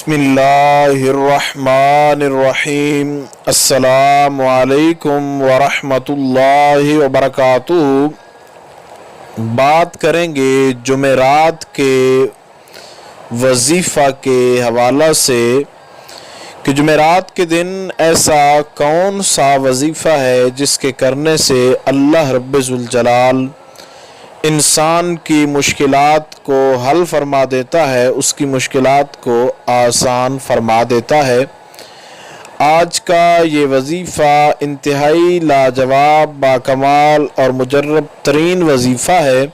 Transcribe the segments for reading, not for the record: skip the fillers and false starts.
बिस्मिल्लाहिर्रहमानिर्रहीम। अस्सलामु अलैकुम वरहमतुल्लाहि वबरकातुहू। बात करेंगे जुमेरात के वजीफ़ा के हवाला से कि जुमेरात के दिन ऐसा कौन सा वजीफ़ा है जिसके करने से अल्लाह रब्बुल जलाल इंसान की मुश्किलात को हल फरमा देता है, उसकी मुश्किलात को आसान फरमा देता है। आज का ये वजीफ़ा इंतहाई लाजवाब, बाकमाल और मुजर्रब तरीन वजीफ़ा है।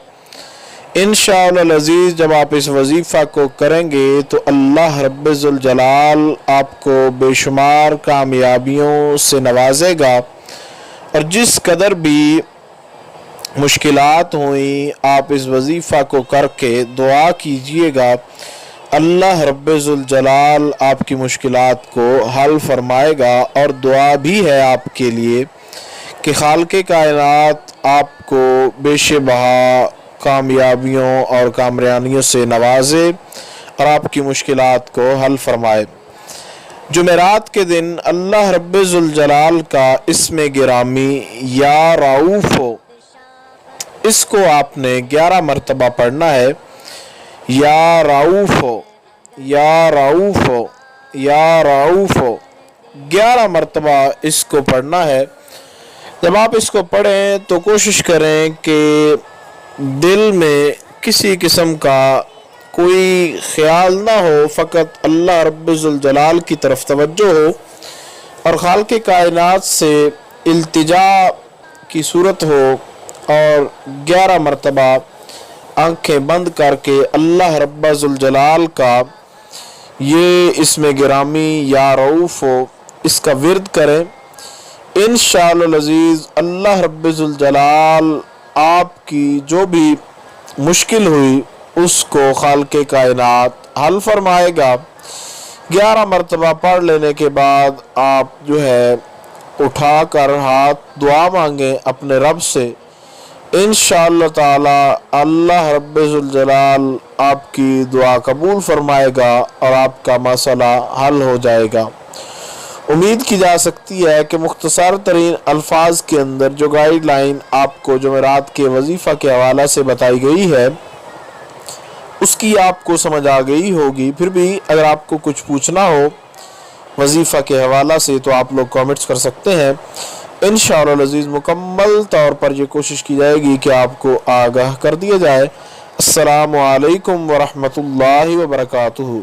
इंशाअल्लाह अज़ीज़ जब आप इस वजीफ़ा को करेंगे तो अल्लाह रब्बुल जलाल आपको बेशुमार कामयाबियों से नवाजेगा और जिस कदर भी मुश्किलात हुई आप इस वजीफ़ा को करके दुआ कीजिएगा, अल्लाह रब्बुल जलाल आपकी मुश्किलात को हल फरमाएगा। और दुआ भी है आपके लिए कि खालिक़े कायनात आपको बेशबहा कामयाबियों और कामयानियों से नवाजे और आपकी मुश्किलात को हल फरमाए। जुमेरात के दिन अल्लाह रब्बुल जलाल का इस्म गिरामी या रऊफ़ हो, इसको आपने 11 मरतबा पढ़ना है। या रऊफ़ हो, या रऊफ़ हो, या रऊफ़ हो, 11 मरतबा इसको पढ़ना है। जब आप इसको पढ़ें तो कोशिश करें कि दिल में किसी किस्म का कोई ख्याल ना हो, फ़कत अल्लाह रब्बुल जलाल की तरफ तवज्जो हो और खालिक़े कायनात से इल्तिजा की सूरत हो और 11 मरतबा आँखें बंद करके अल्लाह रब्बुल जलाल का ये इसमें गिरामी या रऊफ़ हो इसका विर्द करें। इंशाअल्लाह अज़ीज़ अल्लाह रब्बुल जलाल आपकी जो भी मुश्किल हुई उसको खालिक़े कायनात हल फरमाएगा। 11 मरतबा पढ़ लेने के बाद आप जो है उठाकर हाथ दुआ मांगें अपने रब से। इंशाअल्लाह ताला अल्लाह रब्बुल जलाल आपकी दुआ कबूल फरमाएगा और आपका मसला हल हो जाएगा। उम्मीद की जा सकती है कि मुख्तसर तरीन अल्फाज के अंदर जो गाइडलाइन आपको जुमेरात के वजीफ़ा के हवाला से बताई गई है उसकी आपको समझ आ गई होगी। फिर भी अगर आपको कुछ पूछना हो वजीफ़ा के हवाला से तो आप लोग कमेंट्स कर सकते हैं। इंशाअल्लाह अज़ीज़ मुकम्मल तौर पर यह कोशिश की जाएगी कि आपको आगाह कर दिया जाए। अस्सलामु अलैकुम वरहमतुल्लाहि वबरकातुहू।